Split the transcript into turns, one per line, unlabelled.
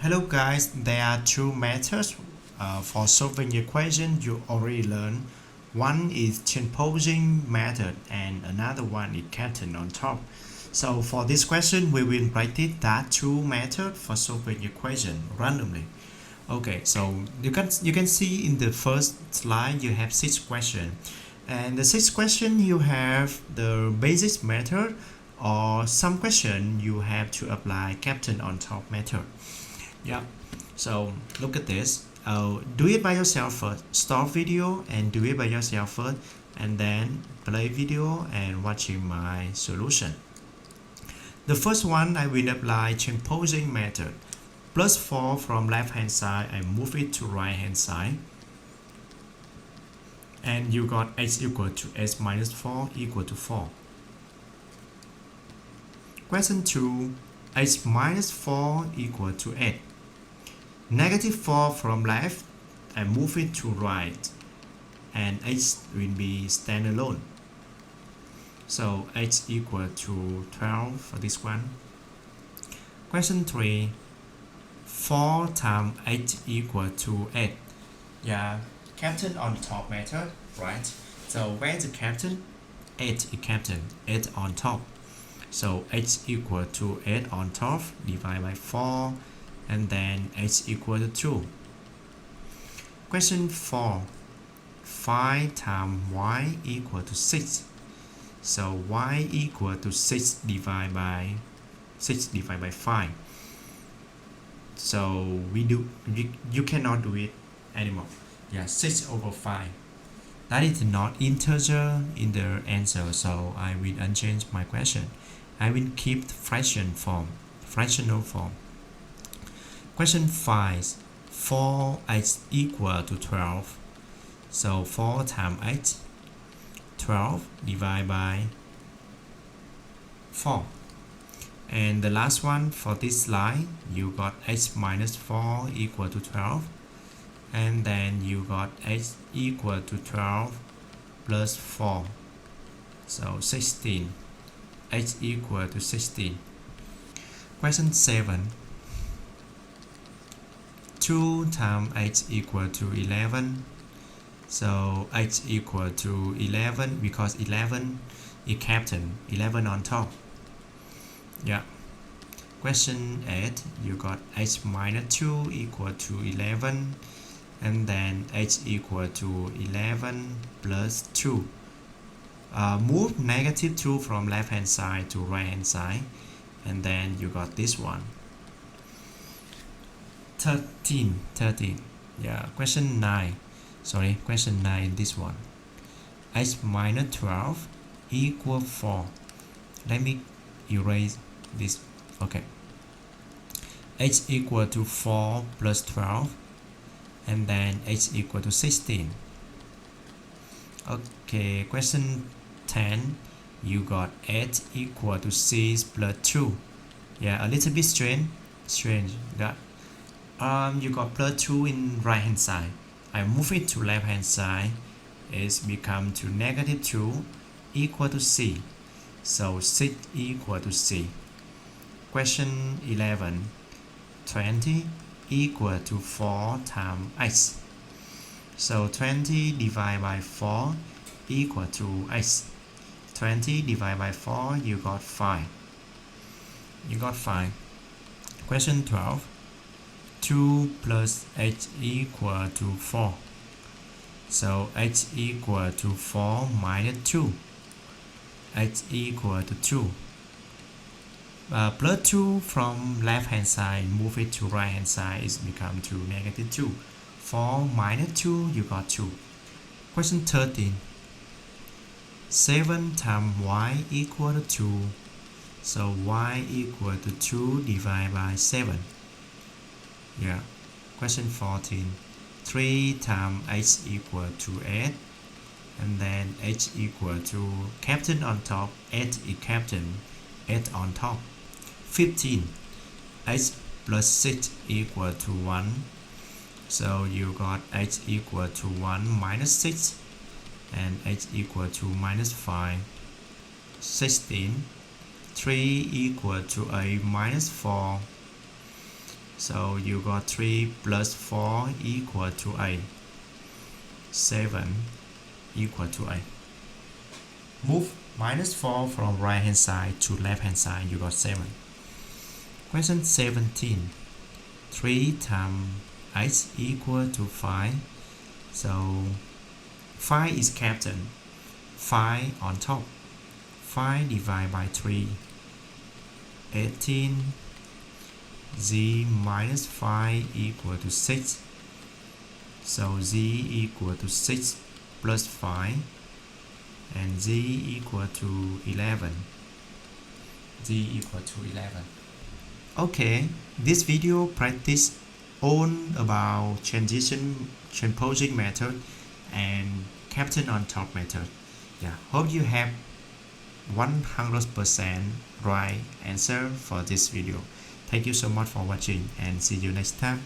Hello guys, there are two methods for solving the equation you already learned. One is transposing method and another one is captain on top. So for this question we will practice that two methods for solving the equation randomly. Okay, so you can see in the first slide you have 6 questions, and the 6 question you have the basic method, or some question you have to apply captain on top method. Yeah, so look at this. Do it by yourself first. Stop video and do it by yourself first, and then play video and watching my solution. The first one, I will apply transposing method. Plus 4 from left hand side, I move it to right hand side. And you got x equal to x minus 4 equal to 4. Question 2, x minus 4 equal to 8. Negative 4 from left, I move it to right, and x will be standalone. So x equal to 12 for this one. Question 3, 4 times 8 equal to 8. Yeah, captain on top method, right? So where's the captain? 8 is captain, 8 on top. So x equal to 8 on top divided by 4, and then x equal to 2. Question 4, 5 times y equal to 6. So y equal to 6 divided by 5. So you cannot do it anymore. Yeah, 6 over 5. That is not integer in the answer, so I will unchange my question. I will keep fractional form. Question 5, 4x equal to 12. So 4 times 8, 12 divided by 4. And the last one for this slide, you got x minus 4 equal to 12. And then you got x equal to 12 plus 4. So 16. X equal to 16. Question 7. 2 times x equal to 11. So x equal to 11 because 11 is captain, 11 on top. Yeah. Question 8, you got x minus 2 equal to 11, and then x equal to 11 plus 2. Move negative 2 from left hand side to right hand side, and then you got this one. 13. Yeah, question 9, this one. X minus 12 equal 4. Let me erase this. Okay, x equal to 4 plus 12, and then x equal to 16. Okay, question 10, you got 8 equal to 6 plus 2. Yeah, a little bit strange. That you got plus 2 in right hand side. I move it to left hand side. It's become to negative 2 equal to c. So 6 equal to c. Question 11, 20 equal to 4 times x. So 20 divided by 4 equal to x. 20 divided by 4, you got 5. Question 12, 2 plus x equal to 4. So x equal to 4 minus 2. X equal to 2. Plus 2 from left hand side, move it to right hand side, is become to negative 2. 4 minus 2, you got 2. Question 13, 7 times y equal to 2. So y equal to 2 divided by 7. Yeah. Question 14, 3 times x equal to 8. And then h equal to captain on top, 8 is captain, 8 on top. 15, x plus 6 equal to 1. So you got h equal to 1 minus 6, and h equal to minus 5. 16, 3 equal to a minus 4. So you got 3 plus 4 equal to 8. 7 equal to 8. Move minus 4 from right hand side to left hand side, you got 7. Question 17. 3 times 8 equal to 5. So 5 is captain. 5 on top. 5 divided by 3. 18. Z minus 5 equal to 6. So Z equal to 6 plus 5. And Z equal to 11. Z equal to 11. Okay, this video practice all about transposing method and captain on top method. Yeah, hope you have 100% right answer for this video. Thank you so much for watching and see you next time.